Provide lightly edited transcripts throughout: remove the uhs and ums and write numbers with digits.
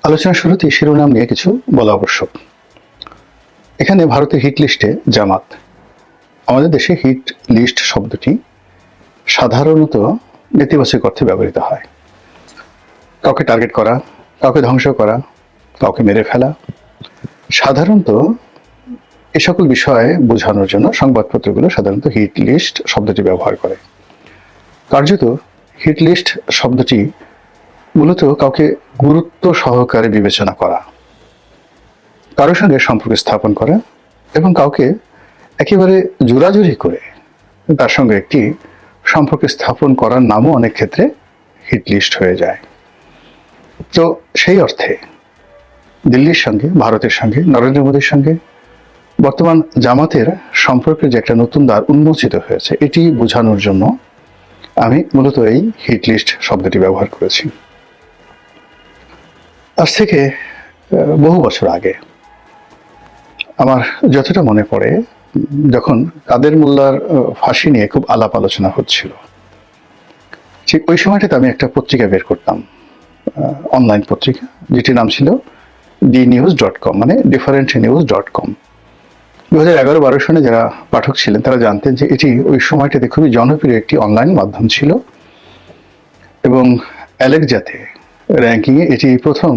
আলোচনার শুরুতে শিরোনাম নিয়ে কিছু বলা আবশ্যক। এখানে ভারতের হিট লিস্টে জামাত। আমাদের দেশে হিট লিস্ট শব্দটি সাধারণত নেতিবাচক অর্থে ব্যবহৃত হয়। কাউকে টার্গেট করা, কাউকে ধ্বংস করা, কাউকে মেরে ফেলা। সাধারণত এ সকল বিষয়ে বোঝানোর জন্য সংবাদপত্রগুলো সাধারণত হিট লিস্ট শব্দটি ব্যবহার করে। কার্যত হিট লিস্ট শব্দটি মূলত কাউকে গুরুত্ব সহকারে বিবেচনা করা, কারোর সঙ্গে সম্পর্ক স্থাপন করা এবং কাউকে একেবারে জোরাজুরি করে তার সঙ্গে একটি সম্পর্ক স্থাপন করার নামও অনেক ক্ষেত্রে হিট লিস্ট হয়ে যায়। তো সেই অর্থে দিল্লির সঙ্গে, ভারতের সঙ্গে, নরেন্দ্র মোদীর সঙ্গে বর্তমান জামাতের সম্পর্কের যে একটা নতুন দ্বার উন্মোচিত হয়েছে, এটি বোঝানোর জন্য আমি মূলত এই হিট লিস্ট শব্দটি ব্যবহার করেছি। আজ থেকে বহু বছর আগে আমার যতটা মনে পড়ে, যখন কাদের মোল্লার ফাঁসি নিয়ে খুব আলাপ আলোচনা হচ্ছিল, ঠিক ওই সময়টাতে আমি একটা পত্রিকা বের করতাম, অনলাইন পত্রিকা, যেটির নাম ছিল dnews.com, মানে differentnews.com। 2011-12 সনে যারা পাঠক ছিলেন তারা জানতেন যে এটি ওই সময়টাতে খুবই জনপ্রিয় একটি অনলাইন মাধ্যম ছিল এবং অ্যালেক্সাতে র্যাঙ্কিংয়ে এটি প্রথম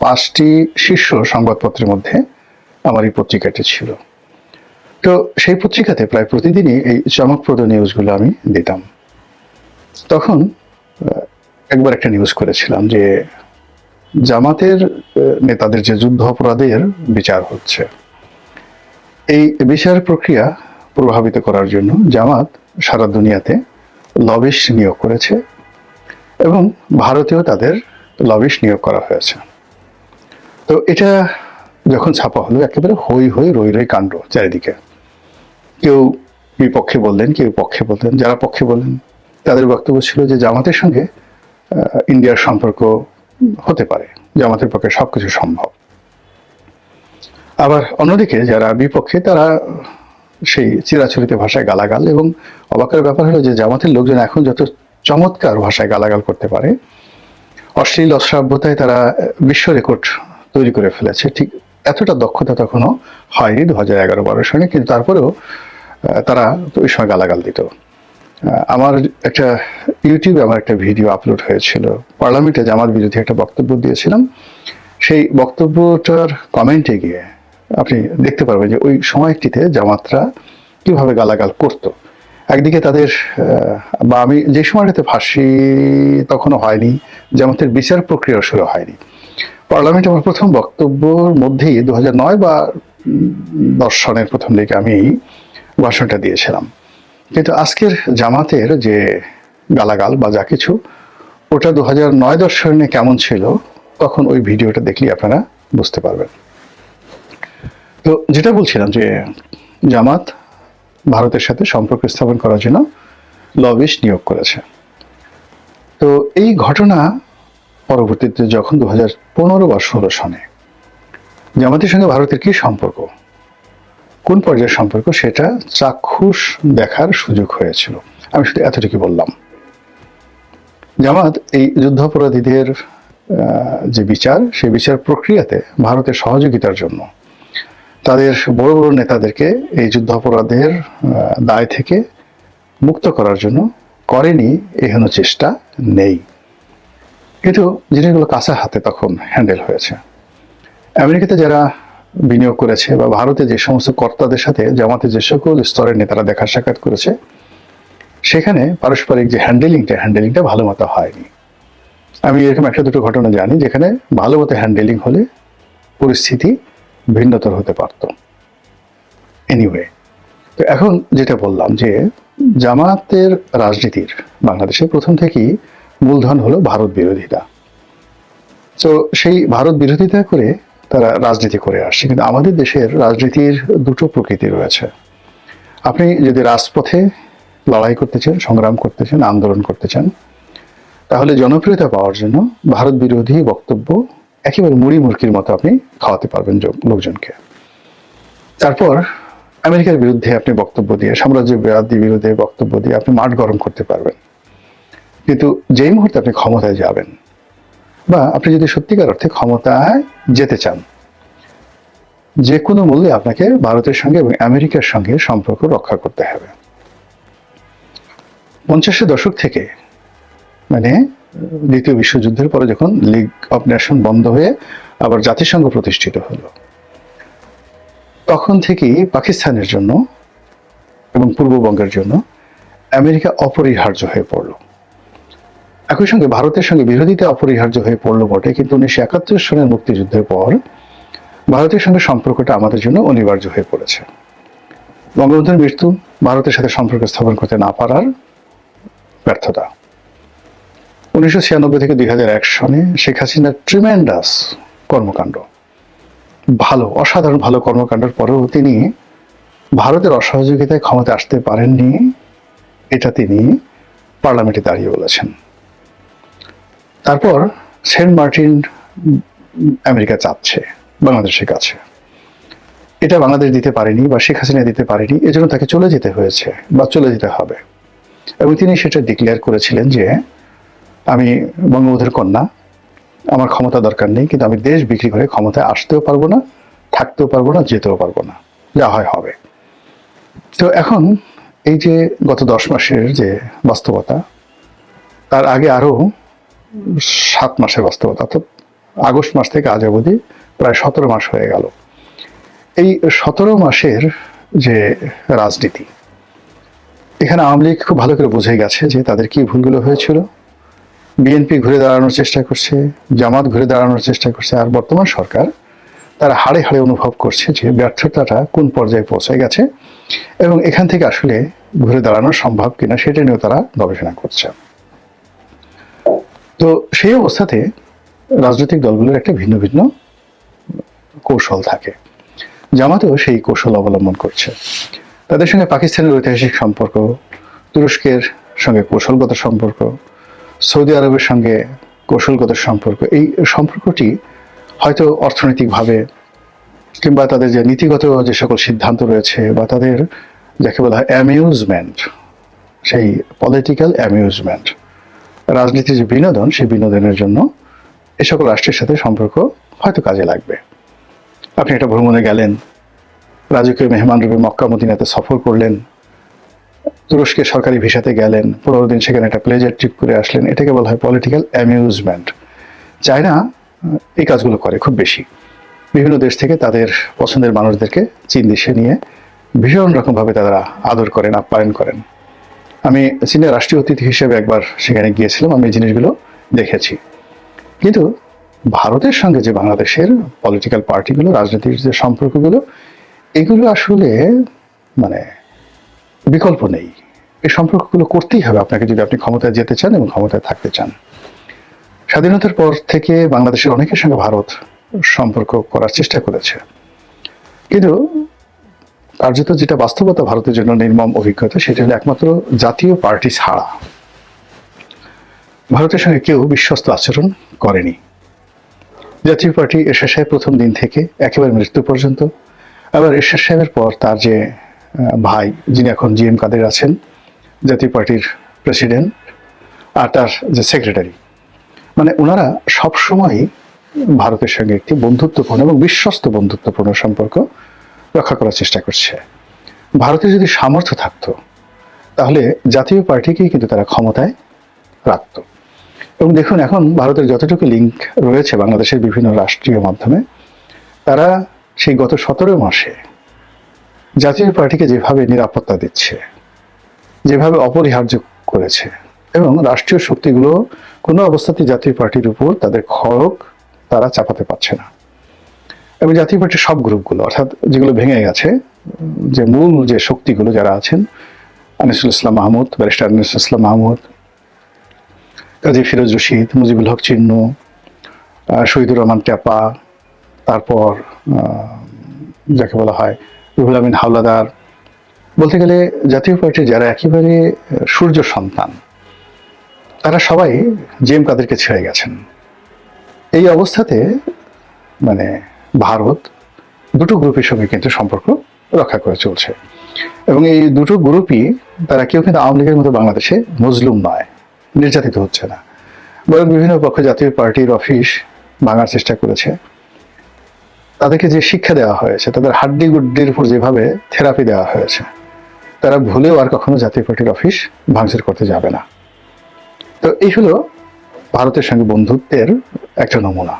5টি শীর্ষ সংবাদপত্রের মধ্যে আমার এই পত্রিকাটি ছিল। তো সেই পত্রিকাতে প্রায় প্রতিদিনই এই চমকপ্রদ নিউজগুলো আমি দিতাম। তখন একবার একটা নিউজ করেছিলাম যে জামাতের নেতাদের যে যুদ্ধ অপরাধের বিচার হচ্ছে, এই বিচার প্রক্রিয়া প্রভাবিত করার জন্য জামাত সারা দুনিয়াতে লবিস্ট নিয়োগ করেছে এবং ভারতেও তাদের লবিস্ট নিয়োগ করা হয়েছে। তো এটা যখন ছাপা হলো, একেবারে হই হই রই রই কাণ্ড চারিদিকে। কেউ বিপক্ষে বললেন, কেউ পক্ষে বললেন। যারা পক্ষে বললেন তাদের বক্তব্য ছিল যে জামাতের সঙ্গে ইন্ডিয়ার সম্পর্ক হতে পারে, জামাতের পক্ষে সবকিছু সম্ভব। আবার অন্যদিকে যারা বিপক্ষে তারা সেই চিরাচরিত ভাষায় গালাগাল, এবং অবাকের ব্যাপার হলো যে জামাতের লোকজন এখন যত চমৎকার ভাষায় গালাগাল করতে পারে, অশ্লীল অশ্রাব্যতায় তারা বিশ্ব রেকর্ড তৈরি করে ফেলেছে। ঠিক এতটা দক্ষতা তখনও হয়নি 2011-12 সনে, কিন্তু তারপরেও তারা ওই সময় গালাগাল দিত। আমার একটা ইউটিউবে আমার একটা ভিডিও আপলোড হয়েছিল, পার্লামেন্টে জামাত বিরোধী একটা বক্তব্য দিয়েছিলাম। সেই বক্তব্যটার কমেন্টে গিয়ে আপনি দেখতে পারবেন যে ওই সময়টিতে জামাতরা কিভাবে গালাগাল করত। একদিকে তাদের বা আমি যে সময়টাতে ফাঁসি তখনও হয়নি, জামাতের বিচার প্রক্রিয়া শুরু হয়নি, পার্লামেন্টে আমার প্রথম বক্তব্যর মধ্যেই 2009 বা 10 সনের প্রথম দিকে আমি ভাষণটা দিয়েছিলাম। কিন্তু আজকের জামাতের যে গালাগাল বা যা কিছু, ওটা 2009-10 সনে কেমন ছিল তখন ওই ভিডিওটা দেখলেই আপনারা বুঝতে পারবেন। তো যেটা বলছিলাম যে জামাত ভারতের সাথে সম্পর্ক স্থাপন করার জন্য লবিস্ট নিয়োগ করেছে। তো এই ঘটনা পরবর্তীতে যখন 2015 বা 16 সনে জামাতের সঙ্গে ভারতের কি সম্পর্ক, কোন পর্যায়ের সম্পর্ক, সেটা চাক্ষুষ দেখার সুযোগ হয়েছিল। আমি শুধু এতটুকু বললাম। জামাত এই যুদ্ধাপরাধীদের যে বিচার, সেই বিচার প্রক্রিয়াতে ভারতের সহযোগিতার জন্য তাদের বড় বড় নেতাদেরকে এই যুদ্ধাপরাধের দায় থেকে মুক্ত করার জন্য করেনি এহেন চেষ্টা নেই। কিন্তু জিনিসগুলো কাঁচা হাতে তখন হ্যান্ডেল হয়েছে। আমেরিকাতে যারা বিনিয়োগ করেছে বা ভারতে যে সমস্ত কর্তাদের সাথে জামাতের যে সকল স্তরের নেতারা দেখা সাক্ষাৎ করেছে, সেখানে পারস্পরিক যে হ্যান্ডেলিংটা ভালো মতো হয়নি। আমি এরকম একটা দুটো ঘটনা জানি যেখানে ভালো মতো হ্যান্ডেলিং হলে পরিস্থিতি ভিন্নতর হতে পারত। এনিওয়ে, তো এখন যেটা বললাম যে জামাতের রাজনীতির বাংলাদেশে প্রথম থেকেই মূলধন হলো ভারত বিরোধিতা। তো সেই ভারত বিরোধিতা করে তারা রাজনীতি করে আসছে। কিন্তু আমাদের দেশের রাজনীতির দুটো প্রকৃতি রয়েছে। আপনি যদি রাজপথে লড়াই করতে চান, সংগ্রাম করতে চান, আন্দোলন করতে চান, তাহলে জনপ্রিয়তা পাওয়ার জন্য ভারত বিরোধী বক্তব্য একেবারে মুড়ি মুরকির মতো আপনি খাওয়াতে পারবেন লোকজনকে। তারপর আমেরিকার বিরুদ্ধে আপনি বক্তব্য দিয়ে, সাম্রাজ্যবাদী বিরুদ্ধে বক্তব্য দিয়ে আপনি মাঠ গরম করতে পারবেন। কিন্তু যেই মুহূর্তে আপনি ক্ষমতায় যাবেন বা আপনি যদি সত্যিকার অর্থে ক্ষমতায় যেতে চান, যে কোনো মূল্যে আপনাকে ভারতের সঙ্গে এবং আমেরিকার সঙ্গে সম্পর্ক রক্ষা করতে হবে। 50-এর দশক থেকে, মানে দ্বিতীয় বিশ্বযুদ্ধের পরে যখন লিগ অফ নেশন বন্ধ হয়ে আবার জাতিসংঘ প্রতিষ্ঠিত হলো, তখন থেকেই পাকিস্তানের জন্য এবং পূর্ববঙ্গের জন্য আমেরিকা অপরিহার্য হয়ে পড়ল। একই সঙ্গে ভারতের সঙ্গে বিরোধিতা অপরিহার্য হয়ে পড়ল বটে, কিন্তু 1971 সনের মুক্তিযুদ্ধের পর ভারতের সঙ্গে সম্পর্কটা আমাদের জন্য অনিবার্য হয়ে পড়েছে। বঙ্গবন্ধুর মৃত্যু, ভারতের সাথে সম্পর্ক স্থাপন করতে না পারার ব্যর্থতা। 1996 থেকে 2001 সনে শেখ হাসিনার ট্রিমেন্ডাস কর্মকাণ্ড, ভালো, অসাধারণ ভালো কর্মকাণ্ডের পরেও তিনি ভারতের অসহযোগিতায় ক্ষমতা আসতে পারেননি, এটা তিনি পার্লামেন্টে দাঁড়িয়ে বলেছেন। তারপর সেন্ট মার্টিন আমেরিকা চাচ্ছে বাংলাদেশের কাছে, এটা বাংলাদেশ দিতে পারেনি বা শেখ হাসিনা দিতে পারেনি, এজন্য তাকে চলে যেতে হয়েছে বা চলে যেতে হবে। এবং তিনি সেটা ডিক্লেয়ার করেছিলেন যে আমি বঙ্গবন্ধুর কন্যা, আমার ক্ষমতা দরকার নেই, কিন্তু আমি দেশ বিক্রি করে ক্ষমতায় আসতেও পারবো না, থাকতেও পারবো না, যেতেও পারবো না, যা হয় হবে। তো এখন এই যে গত 10 মাসের যে বাস্তবতা, তার আগে আরো 7 মাসের বাস্তবতা, অর্থাৎ আগস্ট মাস থেকে আজ অবধি প্রায় 17 মাস হয়ে গেল। এই 17 মাসের যে রাজনীতি, এখানে আওয়ামী লীগ খুব ভালো করে বুঝে গেছে যে তাদের কি ভুলগুলো হয়েছিল। বিএনপি ঘুরে দাঁড়ানোর চেষ্টা করছে, জামাত ঘুরে দাঁড়ানোর চেষ্টা করছে, আর বর্তমান সরকার তারা হাড়ে হাড়ে অনুভব করছে যে ব্যর্থতাটা কোন পর্যায়ে পৌঁছে গেছে এবং এখান থেকে আসলে ঘুরে দাঁড়ানো সম্ভব কিনা সেটা নিয়েও তারা গবেষণা করছে। তো সেই অবস্থাতে রাজনৈতিক দলগুলোর একটা ভিন্ন ভিন্ন কৌশল থাকে। জামাতেও সেই কৌশল অবলম্বন করছে। তাদের সঙ্গে পাকিস্তানের ঐতিহাসিক সম্পর্ক, তুরস্কের সঙ্গে কৌশলগত সম্পর্ক, সৌদি আরবের সঙ্গে কৌশলগত সম্পর্ক, এই সম্পর্কটি হয়তো অর্থনৈতিকভাবে কিংবা তাদের যে নীতিগত যে সকল সিদ্ধান্ত রয়েছে বা তাদের যাকে বলা হয় অ্যামিউজমেন্ট, সেই পলিটিক্যাল অ্যামিউজমেন্ট, রাজনীতির যে বিনোদন, সেই বিনোদনের জন্য এ সকল রাষ্ট্রের সাথে সম্পর্ক হয়তো কাজে লাগবে। আপনি একটা ভ্রমণে গেলেন, রাজকীয় মেহমান রূপে মক্কা মদিনাতে সফর করলেন, তুরস্কের সরকারি ভিসাতে গেলেন, 15 দিন সেখানে একটা প্লেজার ট্রিপ করে আসলেন, এটাকে বলা হয় পলিটিক্যাল অ্যামিউজমেন্ট। চায়না এই কাজগুলো করে খুব বেশি। বিভিন্ন দেশ থেকে তাদের পছন্দের মানুষদেরকে চীন দেশে নিয়ে ভীষণ রকমভাবে তারা আদর করেন, আপ্যায়ন করেন। আমি চীনের রাষ্ট্রীয় অতিথি হিসেবে একবার সেখানে গিয়েছিলাম, আমি এই জিনিসগুলো দেখেছি। কিন্তু ভারতের সঙ্গে যে বাংলাদেশের পলিটিক্যাল পার্টিগুলো, রাজনীতির যে সম্পর্কগুলো, এগুলো আসলে মানে বিকল্প নেই। এই সম্পর্কগুলো করতেই হবে আপনাকে যদি আপনি ক্ষমতায় যেতে চান এবং ক্ষমতায় থাকতে চান। স্বাধীনতার পর থেকে বাংলাদেশের অনেকের সঙ্গে ভারত সম্পর্ক করার চেষ্টা করেছে, কিন্তু কার্যত যেটা বাস্তবতা ভারতের জন্য নির্মম অভিজ্ঞতা, সেটা হলো একমাত্র জাতীয় পার্টি ছাড়া ভারতের সঙ্গে কেউ বিশ্বস্ত আচরণ করেনি। জাতীয় পার্টি এরশাদ সাহেব প্রথম দিন থেকে একেবারে মৃত্যু পর্যন্ত, আবার এরশাদ সাহেবের পর তার যে ভাই, যিনি এখন জিএম কাদের আছেন, জাতীয় পার্টির প্রেসিডেন্ট, আর তার যে সেক্রেটারি, মানে ওনারা সবসময় ভারতের সঙ্গে একটি বন্ধুত্বপূর্ণ এবং বিশ্বস্ত বন্ধুত্বপূর্ণ সম্পর্ক রক্ষা করার চেষ্টা করছে। ভারতের যদি সামর্থ্য থাকতো তাহলে জাতীয় পার্টিকেই কিন্তু তারা ক্ষমতায় রাখত। এবং দেখুন এখন ভারতের যতটুকু লিঙ্ক রয়েছে বাংলাদেশের বিভিন্ন রাষ্ট্রীয় মাধ্যমে, তারা সেই গত 17 মাসে জাতীয় পার্টিকে যেভাবে নিরাপত্তা দিচ্ছে, যেভাবে অপরিহার্য করেছে, এবং রাষ্ট্রীয় শক্তিগুলো কোনো অবস্থাতেই জাতীয় পার্টির উপর তাদের খড়গ তারা চাপাতে পারছে না। এবং জাতীয় পার্টির সব গ্রুপগুলো, অর্থাৎ যেগুলো ভেঙে গেছে, যে মূল যে শক্তিগুলো যারা আছেন, আনিসুল ইসলাম মাহমুদ, ব্যারিস্টার আনিসুল ইসলাম মাহমুদ, কাজী ফিরোজ রশিদ, মুজিবুল হক চিন্নু, শহীদুর রহমান ট্যাপা, তারপর যাকে বলা হয় রুহুল আমিন হাওলাদার, বলতে গেলে জাতীয় পার্টির যারা একেবারে সূর্য সন্তান, তারা সবাই জিএম কাদেরকে ছেড়ে গেছেন। এই অবস্থাতে মানে ভারত দুটো গ্রুপের সঙ্গে কিন্তু সম্পর্ক রক্ষা করে চলছে, এবং এই দুটো গ্রুপই তারা কেউ কিন্তু আওয়ামী লীগের মতো বাংলাদেশে মজলুম নয়, নির্যাতিত হচ্ছে না। বরং বিভিন্ন পক্ষ জাতীয় পার্টির অফিস ভাঙার চেষ্টা করেছে। তাদেরকে যে শিক্ষা দেওয়া হয়েছে, তাদের হাড্ডি গুড্ডির উপর যেভাবে থেরাপি দেওয়া হয়েছে, তারা ভুলেও আর কখনো জাতীয় পার্টির অফিস ভাঙচুর করতে যাবে না। তো এই হলো ভারতের সঙ্গে বন্ধুত্বের একটা নমুনা।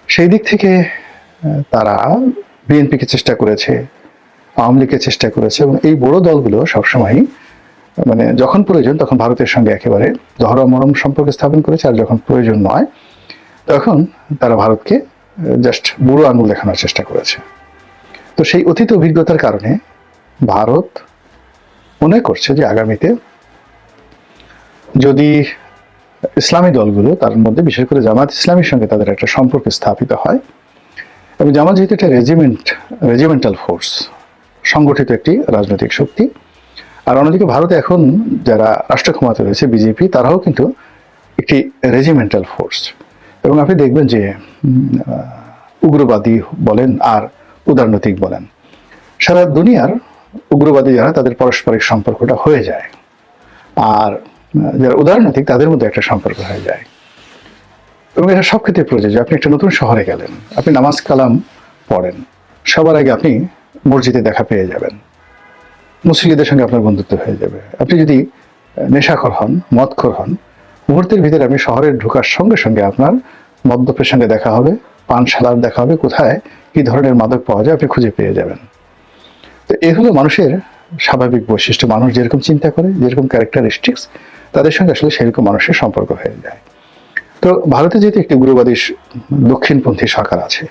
সেই দিক থেকে তারা বিএনপিকে চেষ্টা করেছে, আওয়ামী লীগকে চেষ্টা করেছে, এবং এই বড় দলগুলো সবসময় মানে যখন প্রয়োজন তখন ভারতের সঙ্গে একেবারে জহরা মরম সম্পর্ক স্থাপন করেছে, আর যখন প্রয়োজন নয় তখন তারা ভারতকে জাস্ট বুড়ো আঙুল দেখানোর চেষ্টা করেছে। তো সেই অতীত অভিজ্ঞতার কারণে ভারত মনে করছে যে আগামীতে যদি ইসলামী দলগুলো, তার মধ্যে বিশেষ করে জামাত ইসলামীর সঙ্গে তাদের একটা সম্পর্ক স্থাপিত হয়, এবং জামাত যেহেতু একটা রেজিমেন্টাল ফোর্স, সংগঠিত একটি রাজনৈতিক শক্তি, আর অন্যদিকে ভারতে এখন যারা রাষ্ট্র ক্ষমতা রয়েছে বিজেপি, তারাও কিন্তু একটি রেজিমেন্টাল ফোর্স। এবং আপনি দেখবেন যে উগ্রবাদী বলেন আর উদারনৈতিক বলেন, সারা দুনিয়ার উগ্রবাদী যারা, তাদের পারস্পরিক সম্পর্কটা হয়ে যায়, আর যারা উদারনৈতিক তাদের মধ্যে একটা সম্পর্ক হয়ে যায়। এবং এটা সব ক্ষেত্রে প্রযোজ্য। আপনি একটা নতুন শহরে গেলেন, আপনি নামাজ কালাম পড়েন, সবার আগে আপনি মসজিদে দেখা পেয়ে যাবেন, মুসলিমদের সঙ্গে আপনার বন্ধুত্ব হয়ে যাবে। আপনি যদি নেশাখোর হন, মদখোর হন, মুহূর্তের ভিতরে আপনি শহরে ঢোকার সঙ্গে সঙ্গে আপনার মদ্যপের সঙ্গে দেখা হবে, পানশালার দেখা হবে, কোথায় কি ধরনের মাদক পাওয়া যায় আপনি খুঁজে পেয়ে যাবেন। তো এ হলো মানুষের স্বাভাবিক বৈশিষ্ট্য। মানুষ যেরকম চিন্তা করে, যেরকম ক্যারেক্টারিস্টিক্স, তাদের সঙ্গে আসলে সেরকম মানুষের সম্পর্ক হয়ে যায়। তো ভারতে যেহেতু একটি উগ্রবাদী দক্ষিণপন্থী সরকার আছে,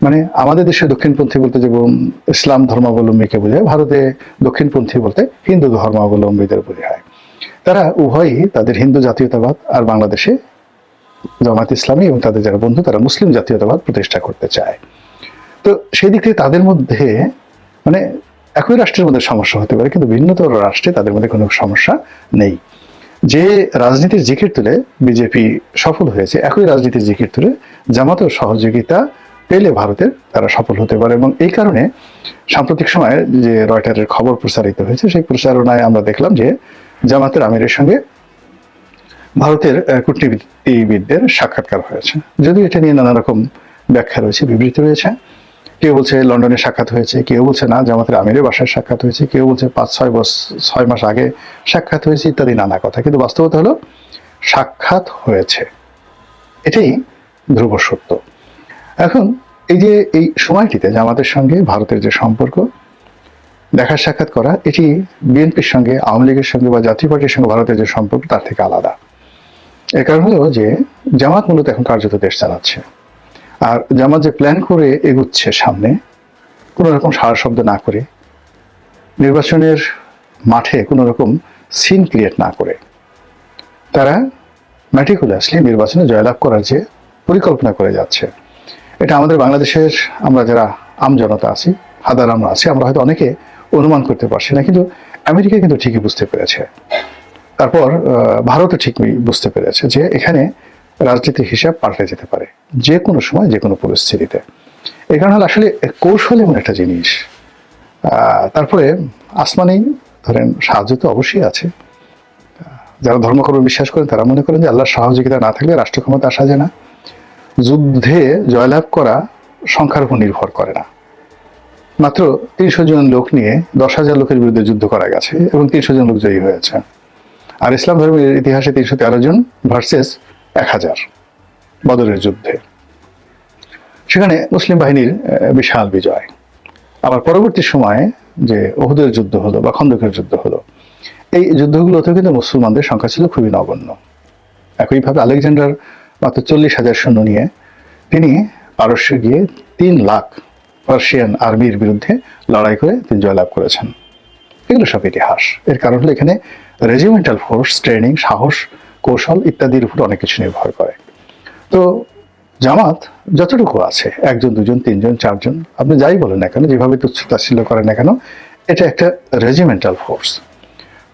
মানে আমাদের দেশে দক্ষিণপন্থী বলতে যেমন ইসলাম ধর্মাবলম্বীকে বোঝায়, ভারতে দক্ষিণপন্থী বলতে হিন্দু ধর্মাবলম্বীদের বোঝায়। তারা উভয়ই তাদের হিন্দু জাতীয়তাবাদ, আর বাংলাদেশে জামাত ইসলামী এবং তাদের যারা বন্ধু তারা মুসলিম জাতীয়তাবাদ প্রতিষ্ঠা করতে চায়। তো সেই দিক থেকে তাদের মধ্যে মানে একই রাষ্ট্রের মধ্যে সমস্যা হতে পারে, কিন্তু ভিন্নতর রাষ্ট্রে তাদের মধ্যে কোনো সমস্যা নেই। যে রাজনীতির জিকির তুলে বিজেপি সফল হয়েছে, একই রাজনীতির জিকির তুলে জামাতের সহযোগিতা পেলে ভারতের তারা সফল হতে পারে। এবং এই কারণে সাম্প্রতিক সময়ে যে রয়টারের খবর প্রচারিত হয়েছে, সেই প্রচারণায় আমরা দেখলাম যে জামাতের আমিরের সঙ্গে ভারতের কূটনীতিবিদদের সাক্ষাৎকার হয়েছে। যদিও এটা নিয়ে নানা রকম ব্যাখ্যা রয়েছে, বিবৃতি রয়েছে। কেউ বলছে লন্ডনে সাক্ষাৎ হয়েছে, কেউ বলছে না জামাতের আমিরের বাসায় সাক্ষাৎ হয়েছে, কেউ বলছে 5-6 মাস আগে সাক্ষাৎ হয়েছে, ইত্যাদি নানা কথা। কিন্তু বাস্তবতা হলো সাক্ষাৎ হয়েছে, এটাই ধ্রুব সত্য। এখন এই যে এই সময়টিতে জামাতের সঙ্গে ভারতের যে সম্পর্ক, দেখা সাক্ষাৎ করা, এটি বিএনপির সঙ্গে, আওয়ামী লীগের সঙ্গে বা জাতীয় পার্টির সঙ্গে ভারতের যে সম্পর্ক তার থেকে আলাদা। এর কারণ হলো যে জামাত মূলত এখন কার্যত দেশ চালাচ্ছে, আর জামাত যে প্ল্যান করে এগুচ্ছে সামনে, কোনো রকম সারা শব্দ না করে, নির্বাচনের মাঠে কোনো রকম সিন ক্রিয়েট না করে, তারা ম্যাটিকুলাসলি নির্বাচনে জয়লাভ করার যে পরিকল্পনা করে যাচ্ছে, এটা আমাদের বাংলাদেশের আমরা যারা আমজনতা আছি, হাজার আমরা আছি, আমরা হয়তো অনেকে অনুমান করতে পারছি না, কিন্তু আমেরিকা কিন্তু ঠিকই বুঝতে পেরেছে। তারপর ভারতও ঠিক বুঝতে পেরেছে যে এখানে রাজনীতির হিসাব পাল্টে যেতে পারে যে কোনো সময়, যে কোনো পরিস্থিতিতে। এই কারণে আসলে কৌশল এমন একটা জিনিস। তারপরে আসমানি ধরেন সাহায্য তো অবশ্যই আছে। যারা ধর্মকর্মে বিশ্বাস করেন তারা মনে করেন যে আল্লাহর সহযোগিতা না থাকলে রাষ্ট্র ক্ষমতা আসা যায় না। যুদ্ধে জয়লাভ করা সংখ্যার উপর নির্ভর করে না। মাত্র 300 জন লোক নিয়ে 10,000 লোকের বিরুদ্ধে যুদ্ধ করা গেছে এবং 300 জন লোক জয়ী হয়েছে। আর ইসলাম ধর্মের ইতিহাসে 313 জন ভার্সেস 1000 বদরের যুদ্ধে, সেখানে মুসলিম বাহিনীর বিশাল বিজয়। আবার পরবর্তী সময়ে যে উহুদের যুদ্ধ হলো বা খন্দকের যুদ্ধ হলো, এই যুদ্ধগুলোতেও কিন্তু মুসলমানদের সংখ্যা ছিল খুবই নগণ্য। একইভাবে আলেকজান্ডার মাত্র 40,000 সৈন্য নিয়ে তিনি পারস্যে গিয়ে 3 লাখ পার্সিয়ান আর্মির বিরুদ্ধে লড়াই করে তিনি জয়লাভ করেছেন। এগুলো সব ইতিহাস। এর কারণ হলো এখানে রেজিমেন্টাল ফোর্স, ট্রেনিং, সাহস, কৌশল ইত্যাদির উপর অনেক কিছু নির্ভর করে। তো জামাত যতটুকু আছে, 1 জন 2 জন 3 জন 4 জন, আপনি যাই বলেন না কেন, যেভাবে তুচ্ছ-তাচ্ছিল্য করেন না কেন, এটা একটা রেজিমেন্টাল ফোর্স।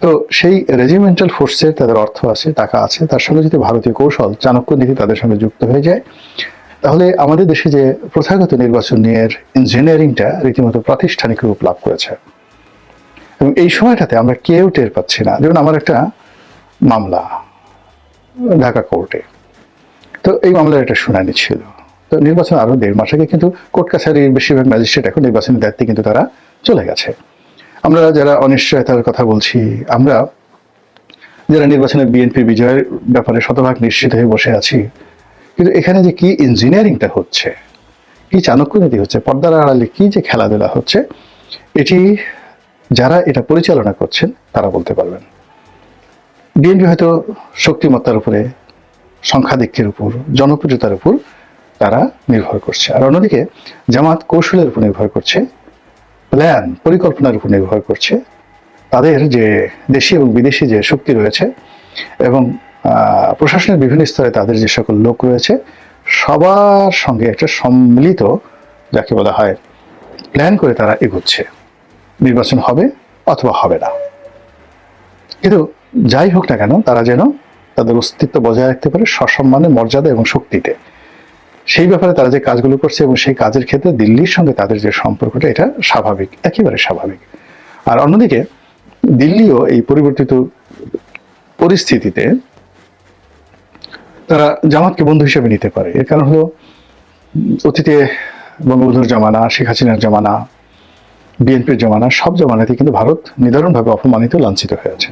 তো সেই রেজিমেন্টাল ফোর্সের তাদের অর্থ আছে, টাকা আছে, তার সঙ্গে যদি ভারতীয় কৌশল, চাণক্য নীতি তাদের সঙ্গে যুক্ত হয়ে যায়, তাহলে আমাদের দেশে যে প্রথাগত নির্বাচন নিয়ে ইঞ্জিনিয়ারিংটা রীতিমতো প্রাতিষ্ঠানিক রূপ লাভ করেছে। এবং এই সময়টাতে আমরা কেউ টের পাচ্ছি না। যেমন আমার একটা মামলা, ঢাকা কোর্টে। তো এই মামলার একটা শুনানি ছিল। তো নির্বাচন আরো 1.5 মাস আগে, কিন্তু কোর্ট কাছারির বেশিরভাগ ম্যাজিস্ট্রেট এখন নির্বাচনের দায়িত্বে কিন্তু তারা চলে গেছে। আমরা যারা অনিশ্চয়তার কথা বলছি, আমরা যারা নির্বাচনের বিএনপি বিজয়ের ব্যাপারে শতভাগ নিশ্চিত হয়ে বসে আছি, কিন্তু এখানে যে কি ইঞ্জিনিয়ারিংটা হচ্ছে, কি চাণক্যনীতি হচ্ছে, পর্দার আড়ালে কি যে খেলাধুলা হচ্ছে, এটি যারা এটা পরিচালনা করছেন তারা বলতে পারবেন। বিএনপি হয়তো শক্তিমত্তার উপরে, সংখ্যাধিক্যের উপর, জনপ্রিয়তার উপর তারা নির্ভর করছে, আর অন্যদিকে জামাত কৌশলের উপর নির্ভর করছে, প্ল্যান পরিকল্পনার উপর নির্ভর করছে। তাদের যে দেশি এবং বিদেশি যে শক্তি রয়েছে এবং প্রশাসনের বিভিন্ন স্তরে তাদের যে সকল লোক রয়েছে, সবার সঙ্গে একটা সম্মিলিত, যাকে বলা হয়, প্ল্যান করে তারা এগোচ্ছে। নির্বাচন হবে অথবা হবে না, কিন্তু যাই হোক না কেন তারা যেন তাদের অস্তিত্ব বজায় রাখতে পারে সসম্মানে, মর্যাদা এবং শক্তিতে। সেই ব্যাপারে তারা যে কাজগুলো করছে এবং সেই কাজের ক্ষেত্রে দিল্লির সঙ্গে তাদের যে সম্পর্কটা, এটা স্বাভাবিক, একেবারে স্বাভাবিক। আর অন্যদিকে দিল্লিও এই পরিবর্তিত পরিস্থিতিতে তারা জামাতকে বন্ধু হিসেবে নিতে পারে। এর কারণ হলো অতীতে বঙ্গবন্ধুর জমানা, শেখ হাসিনার জমানা, বিএনপির জমানা, সব জমানাতে কিন্তু ভারত নিদারুণভাবে অপমানিত, লাঞ্ছিত হয়েছে।